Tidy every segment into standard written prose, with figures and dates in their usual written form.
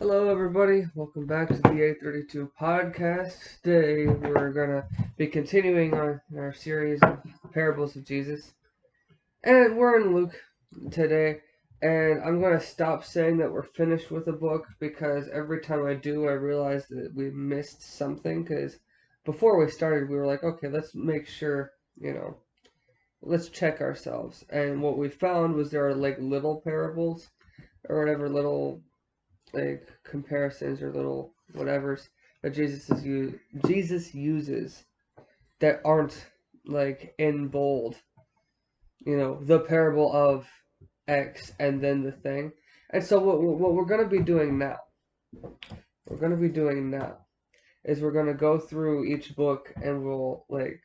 Hello, everybody. Welcome back to the 832 podcast. Today, we're going to be continuing our series of parables of Jesus. And we're in Luke today. And I'm going to stop saying that we're finished with the book because every time I do, I realize that we missed something. Because before we started, we were like, okay, let's make sure, let's check ourselves. And what we found was there are like little parables or whatever, little like comparisons or little whatevers that Jesus uses that aren't like in bold. The parable of X and then the thing. And so what we're gonna be doing now, is we're gonna go through each book and we'll like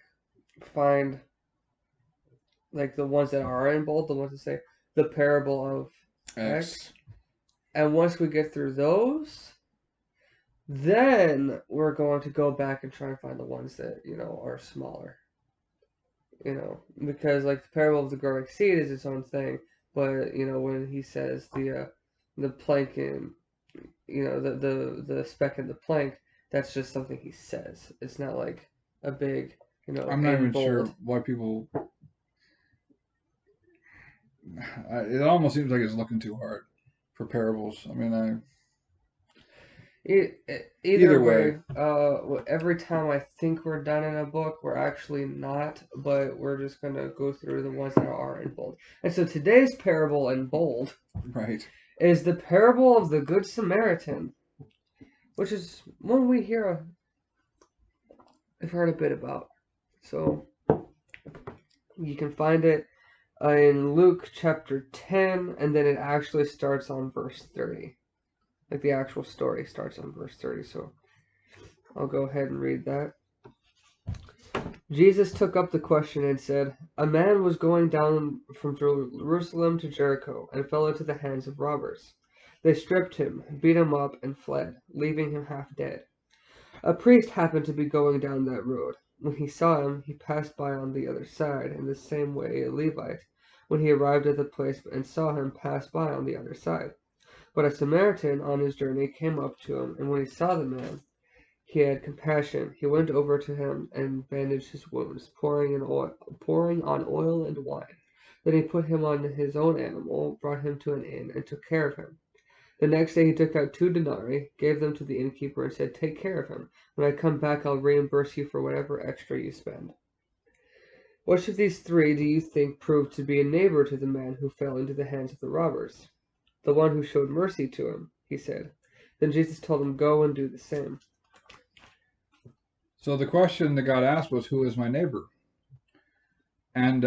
find like the ones that are in bold, the ones that say the parable of X. And once we get through those, then we're going to go back and try and find the ones that, are smaller. Because like the parable of the growing seed is its own thing, but when he says the plank in, the speck in the plank, that's just something he says. It's not like a big, I'm not even sure why people. It almost seems like it's looking too hard for parables. I mean, Either way, every time I think we're done in a book, we're actually not, but we're just going to go through the ones that are in bold. And so today's parable in bold right is the parable of the Good Samaritan, which is one we've heard a bit about. So you can find it in Luke chapter 10, and then it actually starts on verse 30. Like the actual story starts on verse 30, so I'll go ahead and read that. Jesus took up the question and said, "A man was going down from Jerusalem to Jericho and fell into the hands of robbers. They stripped him, beat him up, and fled, leaving him half dead. A priest happened to be going down that road. When he saw him, he passed by on the other side. In the same way, a Levite, when he arrived at the place and saw him, passed by on the other side. But a Samaritan on his journey came up to him, and when he saw the man, he had compassion. He went over to him and bandaged his wounds, pouring on oil and wine. Then he put him on his own animal, brought him to an inn, and took care of him. The next day he took out 2 denarii, gave them to the innkeeper, and said, 'Take care of him. When I come back, I'll reimburse you for whatever extra you spend.' Which of these 3 do you think proved to be a neighbor to the man who fell into the hands of the robbers?" "The one who showed mercy to him," he said. Then Jesus told him, "Go and do the same." So the question that God asked was, "Who is my neighbor?" And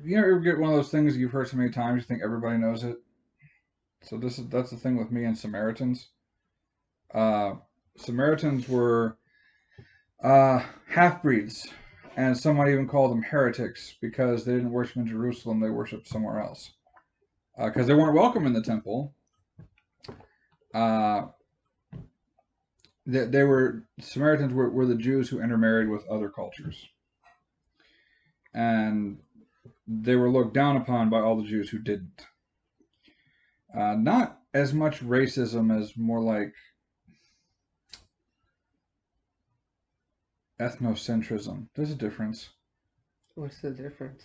you ever get one of those things you've heard so many times you think everybody knows it? So that's the thing with me and Samaritans. Samaritans were half-breeds, and some might even call them heretics because they didn't worship in Jerusalem; they worshipped somewhere else because they weren't welcome in the temple. Samaritans were the Jews who intermarried with other cultures, and they were looked down upon by all the Jews who didn't. Not as much racism as more like ethnocentrism. There's a difference. What's the difference?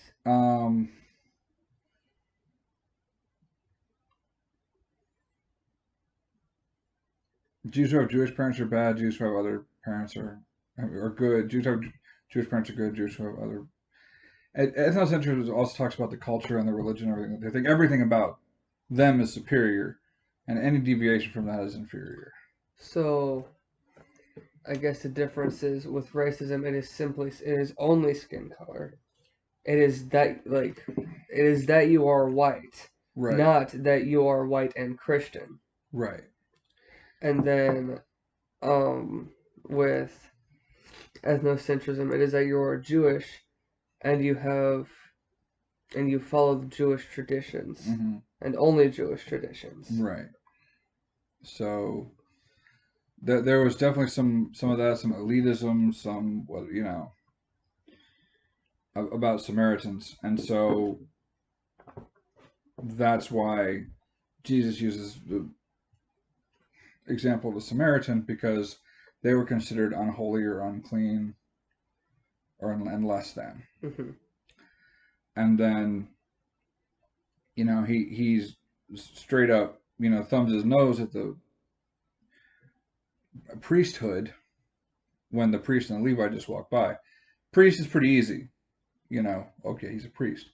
Jews who have Jewish parents are bad. Jews who have other parents are good. Jews who have Jewish parents are good. Jews who have other. Ethnocentrism also talks about the culture and the religion and everything. They think everything about them is superior, and any deviation from that is inferior. So, I guess the difference is with racism, it is only skin color. It is that you are white, right? Not that you are white and Christian, right? And then, with ethnocentrism, it is that you are Jewish, and you follow the Jewish traditions, and only Jewish traditions, right? So there was definitely some of that, some elitism, some about Samaritans, and so that's why Jesus uses the example of the Samaritan, because they were considered unholy or unclean and less than. Mm-hmm. And then, he's straight up, thumbs his nose at the priesthood when the priest and the Levite just walk by. Priest is pretty easy, okay, he's a priest.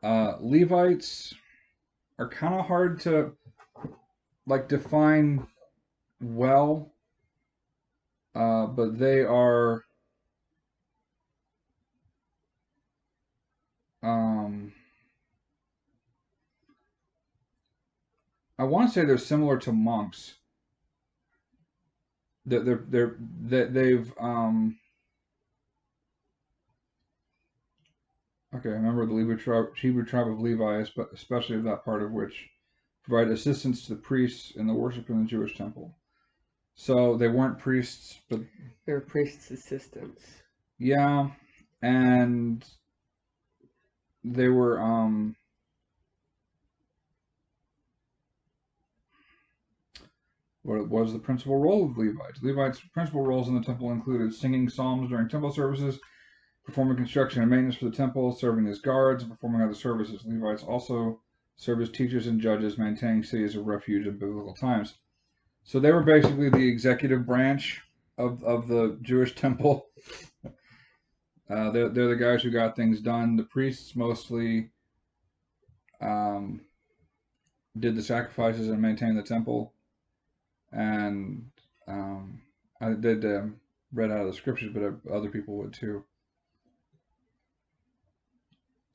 Levites are kind of hard to define well, but they are I want to say they're similar to monks. They've okay. I remember the Hebrew tribe of Levi, especially of that part of which provide assistance to the priests in the worship in the Jewish temple. So they weren't priests, but they were priests' assistants. Yeah, and they were what was the principal role of Levites? Levites' principal roles in the temple included singing psalms during temple services, performing construction and maintenance for the temple, serving as guards, and performing other services. Levites also served as teachers and judges, maintaining cities of refuge in biblical times. So they were basically the executive branch of the Jewish temple. They're the guys who got things done. The priests mostly did the sacrifices and maintained the temple. And I did read out of the scriptures, but other people would too.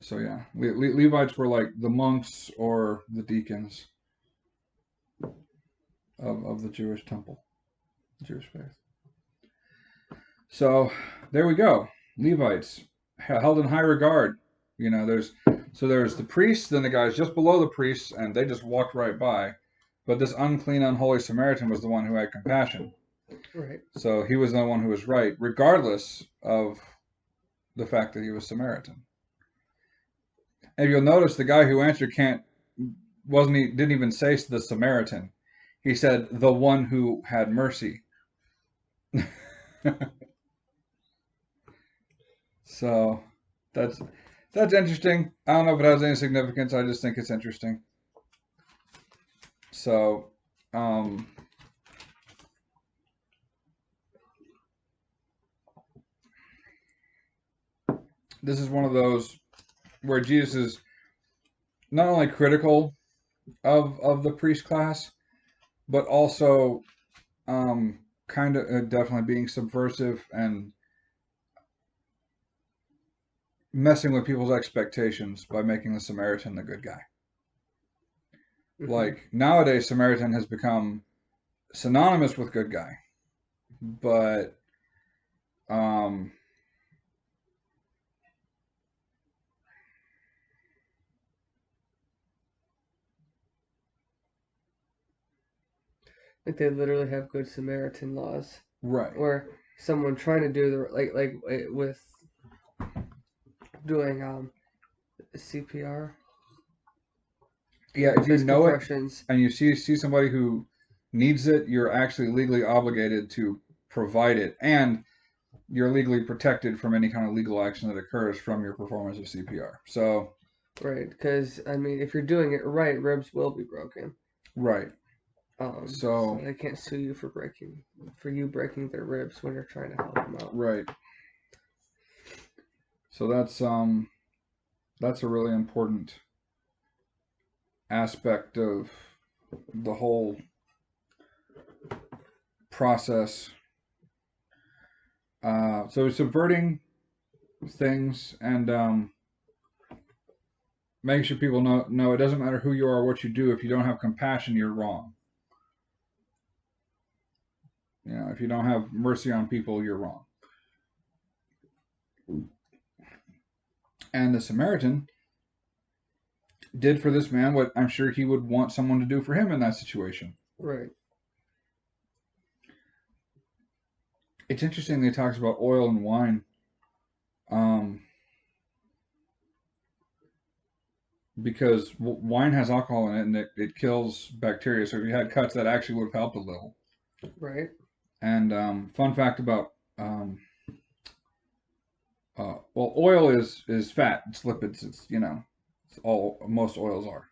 So yeah, Levites were like the monks or the deacons of the Jewish temple, Jewish faith. So there we go. Levites held in high regard. There's the priests, then the guys just below the priests, and they just walked right by. But this unclean, unholy Samaritan was the one who had compassion. Right. So he was the one who was right, regardless of the fact that he was Samaritan. And you'll notice the guy who answered didn't even say the Samaritan. He said the one who had mercy. So that's interesting. I don't know if it has any significance. I just think it's interesting. So this is one of those where Jesus is not only critical of the priest class, but also kind of definitely being subversive and messing with people's expectations by making the Samaritan the good guy. Mm-hmm. Like nowadays, Samaritan has become synonymous with good guy, but like they literally have Good Samaritan laws, right? Where someone trying to do the like with doing CPR. Yeah, if you know it and you see somebody who needs it, you're actually legally obligated to provide it, and you're legally protected from any kind of legal action that occurs from your performance of CPR. So, right, because I mean, if you're doing it right, ribs will be broken. Right. So they can't sue you for you breaking their ribs when you're trying to help them out. Right. So that's a really important aspect of the whole process. So subverting things and making sure people know it doesn't matter who you are or what you do. If you don't have compassion, you're wrong. If you don't have mercy on people, you're wrong. And the Samaritan did for this man what I'm sure he would want someone to do for him in that situation. Right. It's interesting that he talks about oil and wine. because wine has alcohol in it and it kills bacteria. So if you had cuts, that actually would have helped a little. Right. And fun fact about well, oil is fat. It's lipids. It's it's all most oils are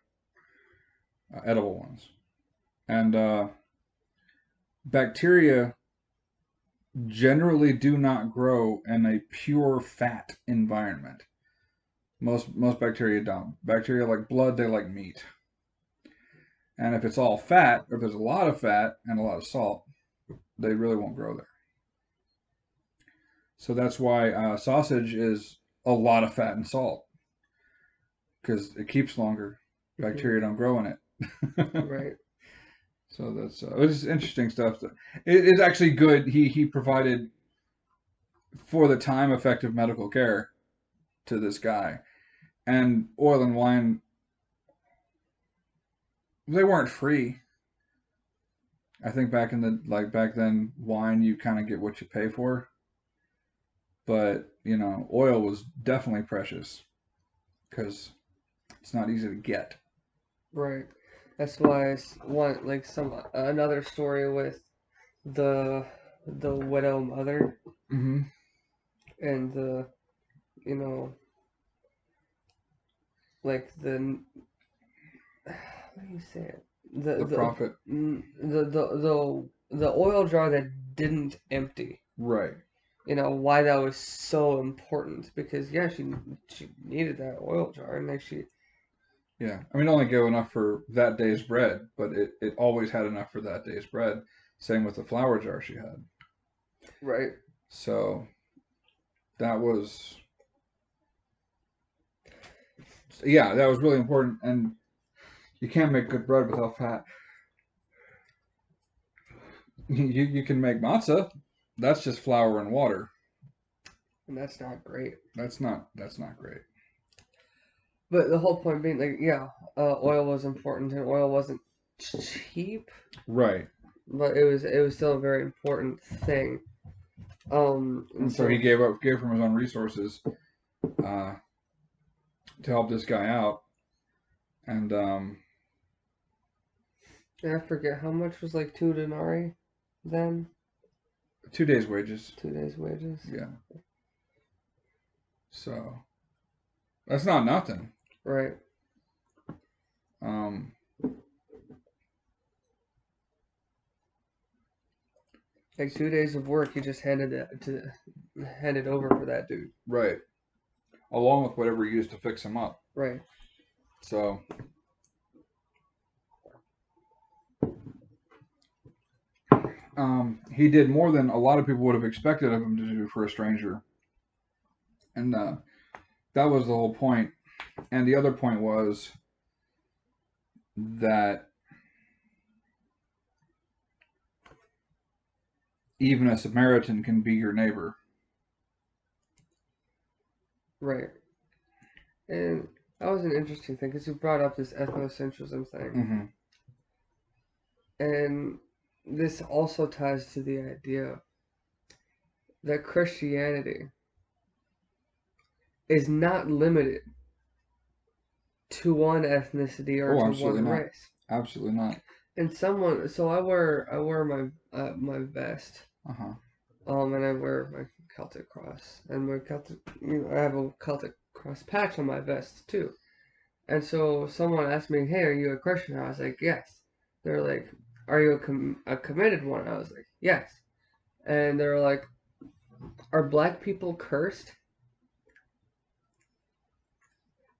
edible ones. And bacteria generally do not grow in a pure fat environment. Most bacteria don't. Bacteria like blood, they like meat. And if it's all fat, or if there's a lot of fat and a lot of salt, they really won't grow there. So that's why sausage is a lot of fat and salt because it keeps longer. Bacteria don't grow in it. Right. So that's it's interesting stuff. It is actually good. He provided for the time effective medical care to this guy, and oil and wine, they weren't free. I think back in back then, wine you kind of get what you pay for, but oil was definitely precious because it's not easy to get. Right. That's why one like another story with the widow mother Mm-hmm. and the you know like the how do you say it The profit, the oil jar that didn't empty. right? Why that was so important because yeah, she needed that oil jar, and like she Yeah, I mean, it only gave enough for that day's bread, but it always had enough for that day's bread. Same with the flour jar she had. right. So that was, yeah, that was really important. And you can't make good bread without fat. You can make matzah. That's just flour and water. And that's not great. That's not great. But the whole point being, like, yeah, oil was important, and oil wasn't cheap, Right. but it was still a very important thing. And And so he so gave from his own resources uh, to help this guy out. And I forget how much was like 2 denarii then. 2 days' wages. 2 days' wages. Yeah. So that's not nothing. Right. Um, Like 2 days of work, you just handed over for that dude. right. Along with whatever he used to fix him up. Right. So he did more than a lot of people would have expected of him to do for a stranger. And that was the whole point. And the other point was that even a Samaritan can be your neighbor. Right. And that was an interesting thing because you brought up this ethnocentrism thing. Mm-hmm. And this also ties to the idea that Christianity is not limited to one ethnicity or Oh, to absolutely one not. race. Absolutely not. And so I wear my vest, Uh-huh. and I wear my Celtic cross, and my Celtic, I have a Celtic cross patch on my vest too. And so someone asked me, "Hey, are you a Christian?" I was like, "Yes." They're like, "Are you a committed one?" I was like, "Yes." And they're like, "Are black people cursed?"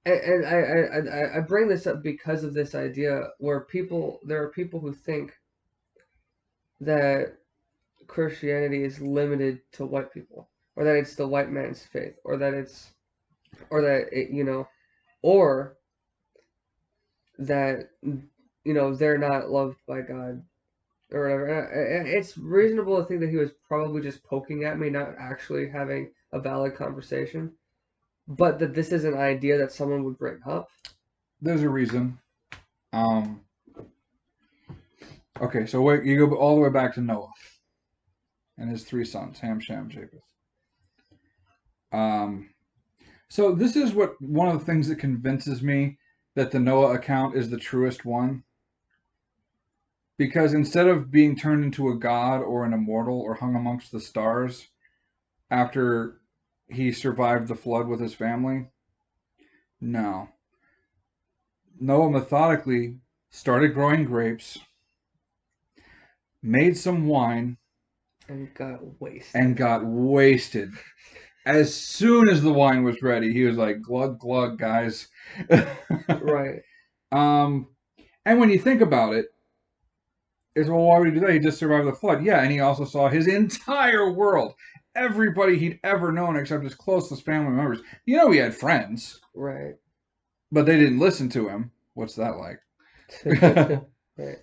And I bring this up because of this idea where there are people who think that Christianity is limited to white people, or that it's the white man's faith, or that or that they're not loved by God or whatever. And it's reasonable to think that he was probably just poking at me, not actually having a valid conversation, but that this is an idea that someone would bring up. There's a reason. Okay, so wait, you go all the way back to Noah and his 3 sons, Ham, Shem, Japheth. So this is one of the things that convinces me that the Noah account is the truest one. Because instead of being turned into a god or an immortal or hung amongst the stars after he survived the flood with his family, no. Noah methodically started growing grapes, made some wine, And got wasted. and got wasted. As soon as the wine was ready, he was like, glug, glug, guys. Right. And when you think about it, is, well, why would he do that? He just survived the flood. Yeah, and he also saw his entire world. Everybody he'd ever known except his closest family members. You know, he had friends. Right. But they didn't listen to him. What's that like? Right.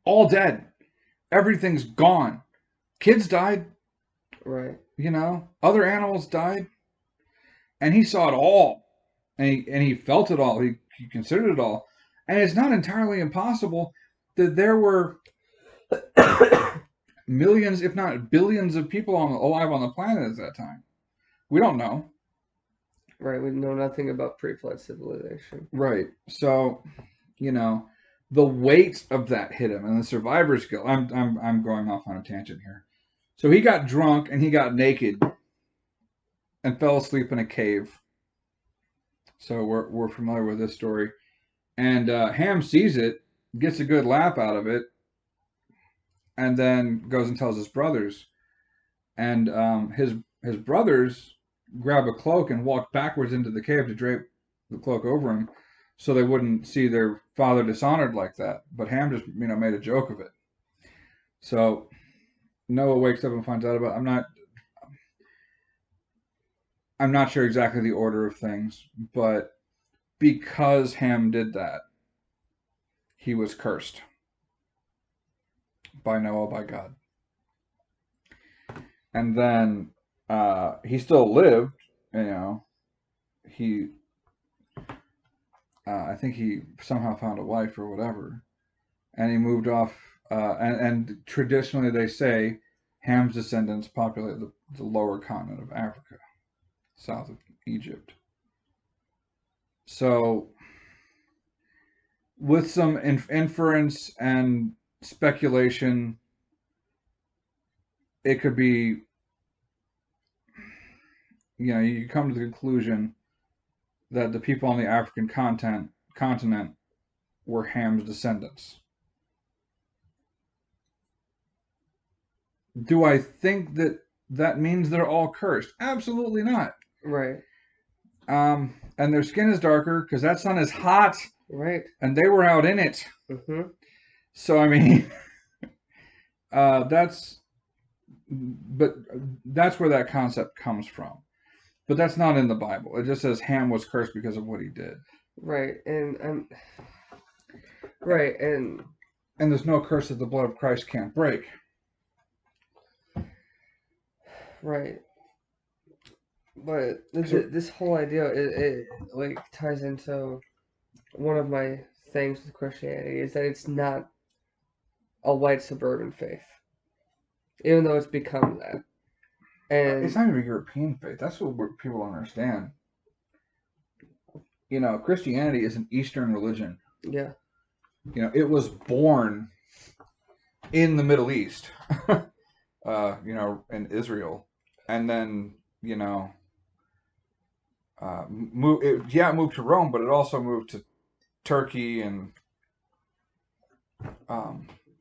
All dead. Everything's gone. Kids died. Right. You know, other animals died. And he saw it all. And he felt it all. He considered it all. And it's not entirely impossible that there were millions, if not billions, of people alive on the planet at that time. We don't know. Right. We know nothing about pre-flood civilization. Right. So, you know, the weight of that hit him, and the survivor's guilt. I'm going off on a tangent here. So he got drunk and he got naked and fell asleep in a cave. So we're familiar with this story. And Ham sees it, gets a good laugh out of it, and then goes and tells his brothers. And his brothers grab a cloak and walk backwards into the cave to drape the cloak over him, so they wouldn't see their father dishonored like that. But Ham just, made a joke of it. So Noah wakes up and finds out about. I'm not sure exactly the order of things, but because Ham did that, he was cursed by Noah, by God. And then he still lived, he I think he somehow found a wife or whatever, and he moved off. And traditionally, they say Ham's descendants populate the lower continent of Africa, south of Egypt. So, with some inference and speculation, it could be, you come to the conclusion that the people on the African continent were Ham's descendants. Do I think that means they're all cursed? Absolutely not. Right. And their skin is darker because that sun is hot. Right. And they were out in it. Mm-hmm. So, I mean, that's where that concept comes from. But that's not in the Bible. It just says Ham was cursed because of what he did. Right. And right. And there's no curse that the blood of Christ can't break. Right. But this whole idea, it like ties into one of my things with Christianity, is that it's not a white suburban faith, even though it's become that. And it's not even a European faith. That's what people don't understand. Christianity is an Eastern religion. Yeah. It was born in the Middle East, in Israel, and then, it moved to Rome, but it also moved to Turkey and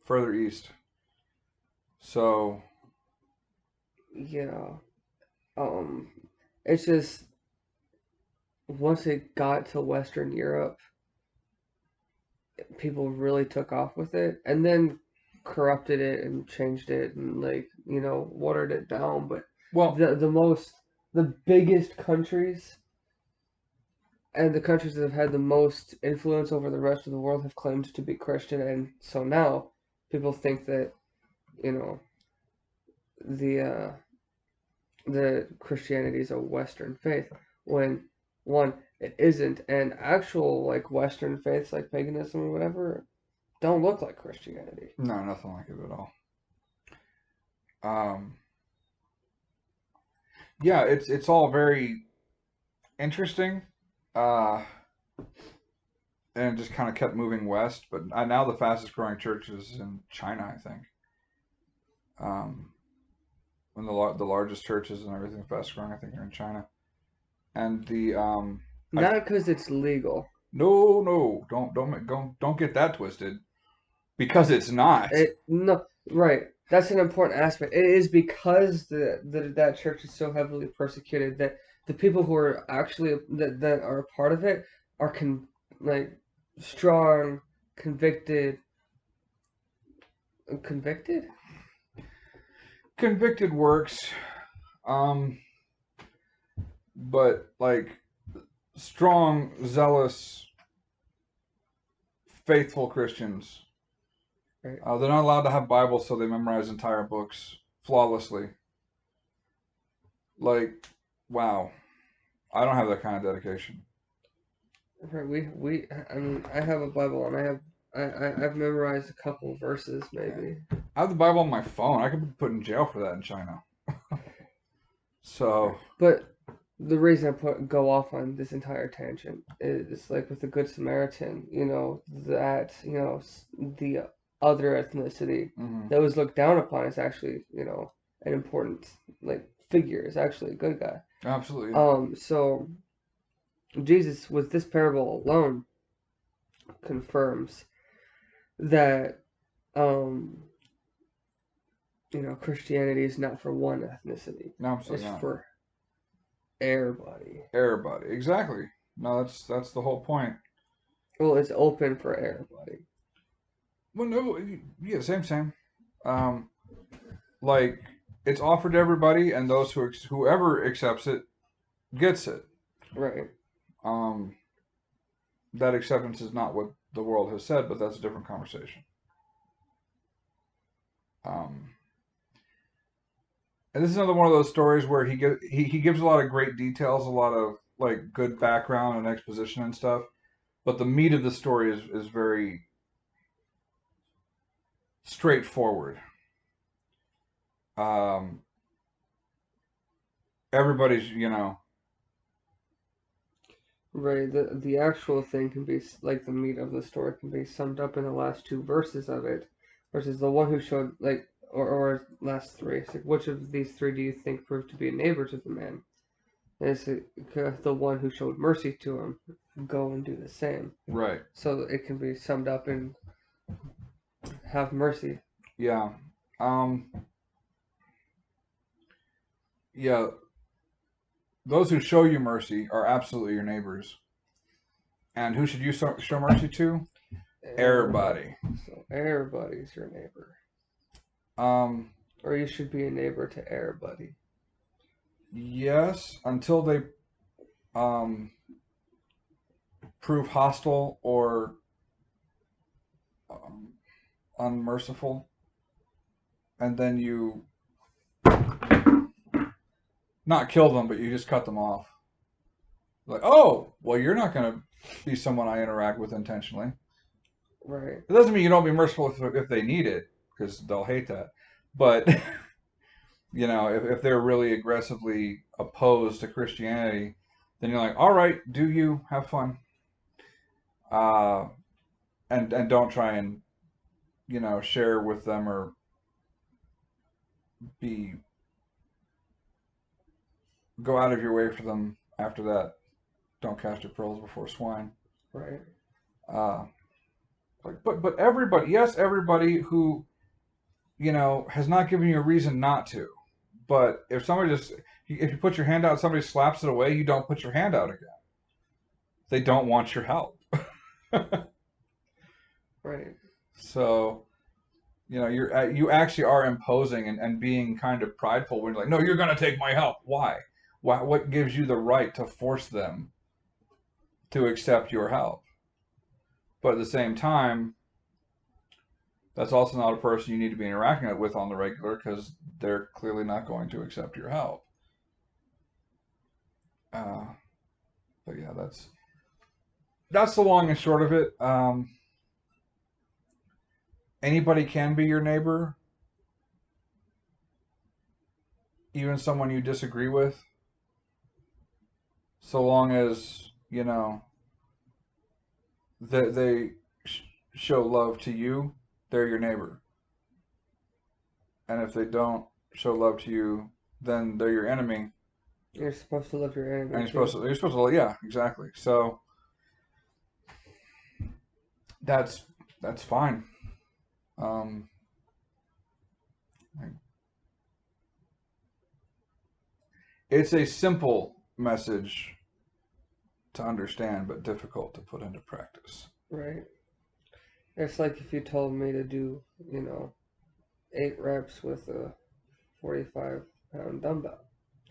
further east. So, yeah, it's just once it got to Western Europe, people really took off with it, and then corrupted it and changed it and watered it down. But the biggest countries and the countries that have had the most influence over the rest of the world have claimed to be Christian, and so now people think that the Christianity is a Western faith, when one, it isn't, and actual Western faiths like paganism or whatever don't look like Christianity. No, nothing like it at all. Yeah, it's all very interesting, Uh, and it just kind of kept moving west. But now the fastest growing church is in China, I think. And the largest churches and everything fast growing, I think, are in China. And Not because it's legal. no, don't get that twisted. Because it's not. No, right. That's an important aspect. It is because that church is so heavily persecuted that the people who are actually that are a part of it are like strong, convicted, convicted. Convicted works, but like strong, zealous, faithful Christians. Right. They're not allowed to have Bibles, so they memorize entire books flawlessly. Like, wow, I don't have that kind of dedication. Right. I mean, I have a Bible and I've memorized a couple verses maybe. I have the Bible on my phone. I could be put in jail for that in China. So, But the reason go off on this entire tangent is like with the Good Samaritan, that the other ethnicity mm-hmm. that was looked down upon is actually an important like figure, is actually a good guy. Absolutely. So Jesus with this parable alone confirms that Christianity is not for one ethnicity. No, absolutely It's not. for everybody. Everybody, exactly. No, that's the whole point. Well, it's open for everybody. Well, no, yeah, same. Um, like it's offered to everybody, and whoever accepts it gets it. Right. Um, that acceptance is not what the world has said, but that's a different conversation. Um, and this is another one of those stories where he gives a lot of great details, a lot of like good background and exposition and stuff, but the meat of the story is very straightforward. Um, everybody's, Right. The actual thing can be like the meat of the story can be summed up in the last two verses of it, versus the one who showed like or last three. It's like, which of these three do you think proved to be a neighbor to the man? And it's the one who showed mercy to him. Go and do the same. right. So it can be summed up in have mercy. Yeah. Um, yeah. Those who show you mercy are absolutely your neighbors. And who should you show mercy to? Everybody. So everybody's your neighbor. Um, Or you should be a neighbor to everybody. yes, until they prove hostile or um, unmerciful, and then you not kill them, but you just cut them off. Like, oh, well, you're not going to be someone I interact with intentionally. Right. It doesn't mean you don't be merciful if they need it, because they'll hate that. But if they're really aggressively opposed to Christianity, then you're like, all right, do you have fun? And don't try and share with them or be go out of your way for them after that. Don't cast your pearls before swine. Right. But everybody, yes, everybody who has not given you a reason not to. But if you put your hand out, somebody slaps it away, you don't put your hand out again. They don't want your help. Right. So, you actually are imposing and being kind of prideful when you're like, no, you're going to take my help. Why? What gives you the right to force them to accept your help? But at the same time, that's also not a person you need to be interacting with on the regular because they're clearly not going to accept your help. But yeah, that's the long and short of it. Anybody can be your neighbor, even someone you disagree with, so long as you know, they show love to you, they're your neighbor. And if they don't show love to you, then they're your enemy. You're supposed to love your And enemy you're too. supposed to, yeah, exactly. So that's fine. Um, it's a simple message to understand, but difficult to put into practice. Right. It's like if you told me to do, 8 reps with a 45-pound dumbbell.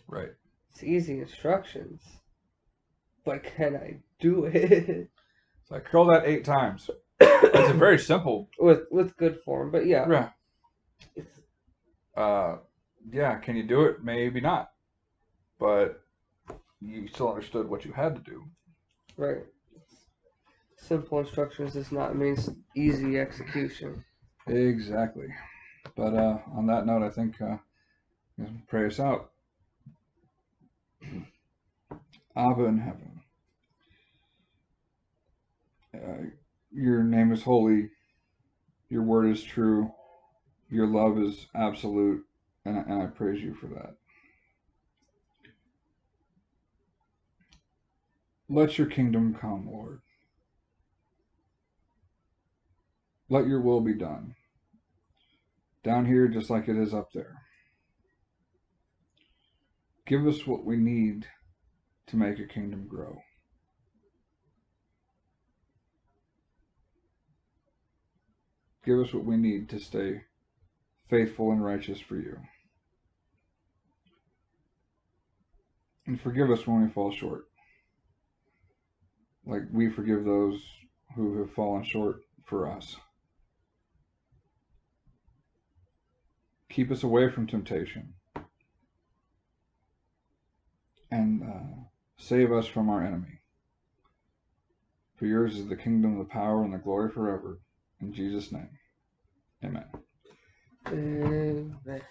Right. It's easy instructions, but can I do it? So I curl that 8 times. It's a very simple. with good form, but yeah. Yeah. It's, Yeah. Can you do it? Maybe not. But you still understood what you had to do. right. Simple instructions does not mean easy execution. Exactly. But on that note, I think pray us out. Abba in heaven, your name is holy, your word is true, your love is absolute, and I praise you for that. Let your kingdom come, Lord. Let your will be done, down here just like it is up there. Give us what we need to make your kingdom grow. Give us what we need to stay faithful and righteous for you. And forgive us when we fall short, like we forgive those who have fallen short for us. Keep us away from temptation, and save us from our enemy. For yours is the kingdom, the power, and the glory forever. In Jesus' name, amen. Amen.